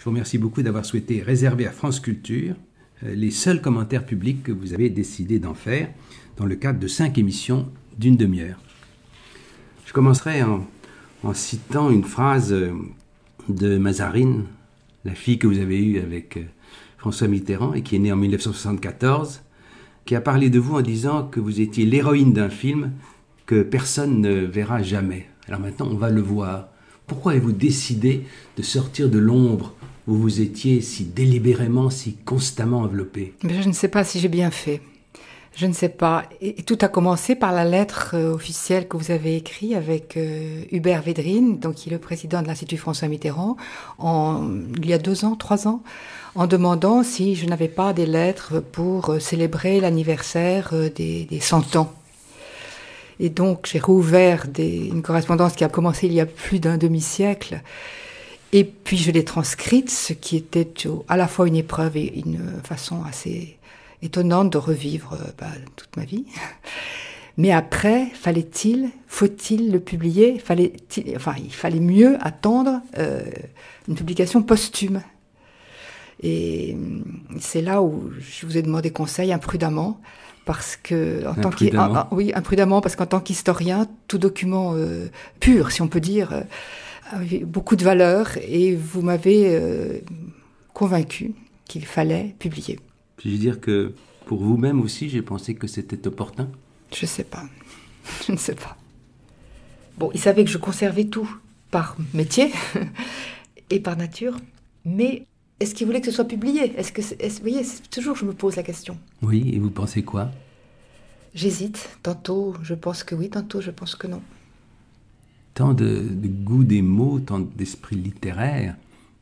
Je vous remercie beaucoup d'avoir souhaité réserver à France Culture les seuls commentaires publics que vous avez décidé d'en faire dans le cadre de 5 émissions d'une demi-heure. Je commencerai en citant une phrase de Mazarine, la fille que vous avez eue avec François Mitterrand et qui est née en 1974, qui a parlé de vous en disant que vous étiez l'héroïne d'un film que personne ne verra jamais. Alors maintenant, on va le voir. Pourquoi avez-vous décidé de sortir de l'ombre où vous étiez si délibérément, si constamment enveloppé? Mais je ne sais pas si j'ai bien fait. Je ne sais pas. Et tout a commencé par la lettre officielle que vous avez écrite avec Hubert Védrine, donc qui est le président de l'Institut François Mitterrand, il y a 2 ans, 3 ans, en demandant si je n'avais pas des lettres pour célébrer l'anniversaire des 100 ans. Et donc j'ai rouvert une correspondance qui a commencé il y a plus d'un demi-siècle. Et puis je l'ai transcrite, ce qui était à la fois une épreuve et une façon assez étonnante de revivre toute ma vie. Mais après, faut-il le publier? Il fallait mieux attendre une publication posthume. Et c'est là où je vous ai demandé conseil imprudemment, parce que imprudemment, parce qu'en tant qu'historien, tout document pur, si on peut dire, avait beaucoup de valeur, et vous m'avez convaincu qu'il fallait publier. Puis-je dire que pour vous-même aussi, j'ai pensé que c'était opportun? Je sais pas. Je ne sais pas. Bon, il savait que je conservais tout par métier et par nature, mais est-ce qu'il voulait que ce soit publié? Vous voyez, toujours je me pose la question. Oui, et vous pensez quoi? J'hésite. Tantôt je pense que oui, tantôt je pense que non. Tant de goût des mots, tant d'esprit littéraire,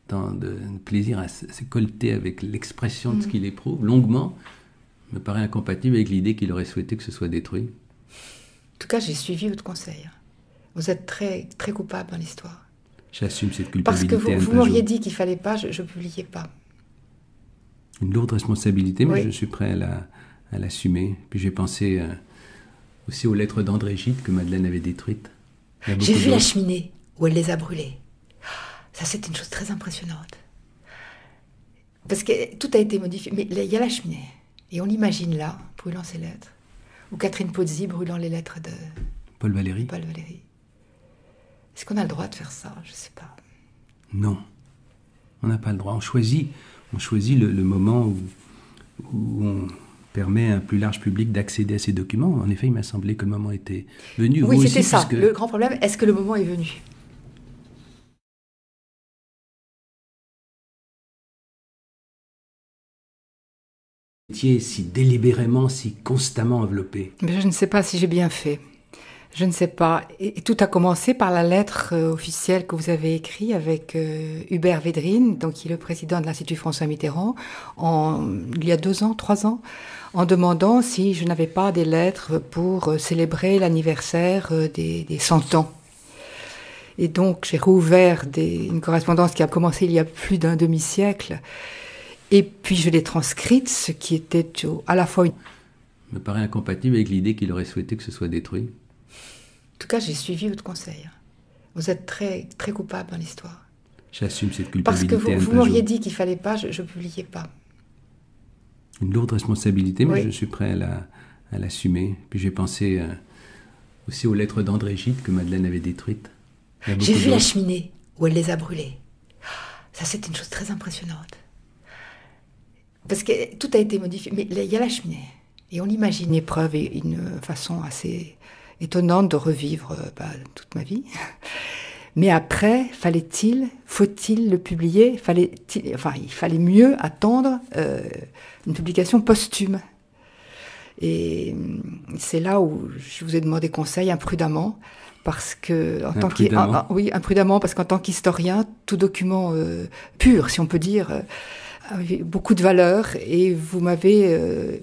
tant de plaisir à se colter avec l'expression de ce qu'il éprouve, longuement, me paraît incompatible avec l'idée qu'il aurait souhaité que ce soit détruit. En tout cas, j'ai suivi votre conseil. Vous êtes très, très coupable dans l'histoire. J'assume cette culpabilité. Parce que vous m'auriez dit qu'il ne fallait pas, je ne publiais pas. Une lourde responsabilité, mais oui. Je suis prêt à l'assumer. Puis j'ai pensé aussi aux lettres d'André Gide que Madeleine avait détruites. J'ai vu la cheminée où elle les a brûlées. Ça, c'est une chose très impressionnante. Parce que tout a été modifié. Mais il y a la cheminée. Et on l'imagine là, brûlant ses lettres. Ou Catherine Pozzi brûlant les lettres de Paul Valéry. Est-ce qu'on a le droit de faire ça? Je ne sais pas. Non. On n'a pas le droit. On choisit le moment où on permet à un plus large public d'accéder à ces documents. En effet, il m'a semblé que le moment était venu. Oui, vous c'était aussi, ça. puisque... Le grand problème, est-ce que le moment est venu? Vous étiez si délibérément, si constamment enveloppé. Mais je ne sais pas si j'ai bien fait. Je ne sais pas. Et tout a commencé par la lettre officielle que vous avez écrite avec Hubert Védrine, donc qui est le président de l'Institut François Mitterrand, il y a 2 ans, 3 ans, en demandant si je n'avais pas des lettres pour célébrer l'anniversaire des 100 ans. Et donc j'ai rouvert une correspondance qui a commencé il y a plus d'un demi-siècle. Et puis je l'ai transcrite, ce qui était à la fois me paraît incompatible avec l'idée qu'il aurait souhaité que ce soit détruit. En tout cas, j'ai suivi votre conseil. Vous êtes très, très coupable dans l'histoire. J'assume cette culpabilité. Parce que vous m'auriez dit qu'il ne fallait pas, je ne publiais pas. Une lourde responsabilité, mais oui. Je suis prêt à l'assumer. Puis j'ai pensé aussi aux lettres d'André Gide que Madeleine avait détruites. J'ai vu la cheminée où elle les a brûlées. Ça, c'est une chose très impressionnante. Parce que tout a été modifié. Mais il y a la cheminée. Et on l'imagine. Une épreuve et une façon assez étonnante de revivre toute ma vie. Mais après, faut-il le publier? Il fallait mieux attendre une publication posthume. Et c'est là où je vous ai demandé conseil imprudemment, parce que imprudemment, parce qu'en tant qu'historien, tout document pur, si on peut dire, avait beaucoup de valeur, et vous m'avez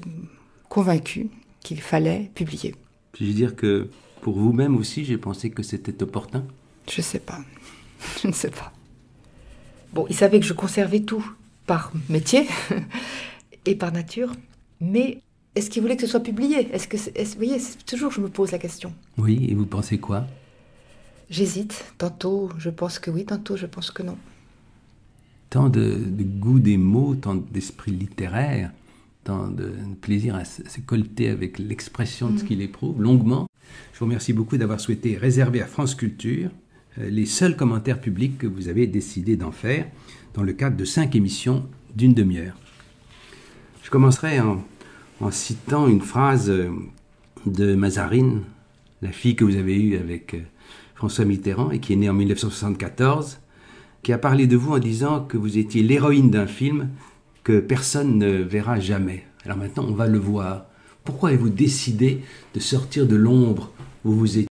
convaincu qu'il fallait publier. Puis-je dire que pour vous-même aussi, j'ai pensé que c'était opportun? Je sais pas. Je ne sais pas. Bon, il savait que je conservais tout par métier et par nature, mais est-ce qu'il voulait que ce soit publié? Vous voyez, toujours je me pose la question. Oui, et vous pensez quoi? J'hésite. Tantôt je pense que oui, tantôt je pense que non. tant de goût des mots, tant d'esprit littéraire, tant de plaisir à se colter avec l'expression de ce qu'il éprouve, longuement. Je vous remercie beaucoup d'avoir souhaité réserver à France Culture les seuls commentaires publics que vous avez décidé d'en faire dans le cadre de 5 émissions d'une demi-heure. Je commencerai en citant une phrase de Mazarine, la fille que vous avez eue avec François Mitterrand et qui est née en 1974, qui a parlé de vous en disant que vous étiez l'héroïne d'un film que personne ne verra jamais. Alors maintenant, on va le voir. Pourquoi avez-vous décidé de sortir de l'ombre où vous étiez ?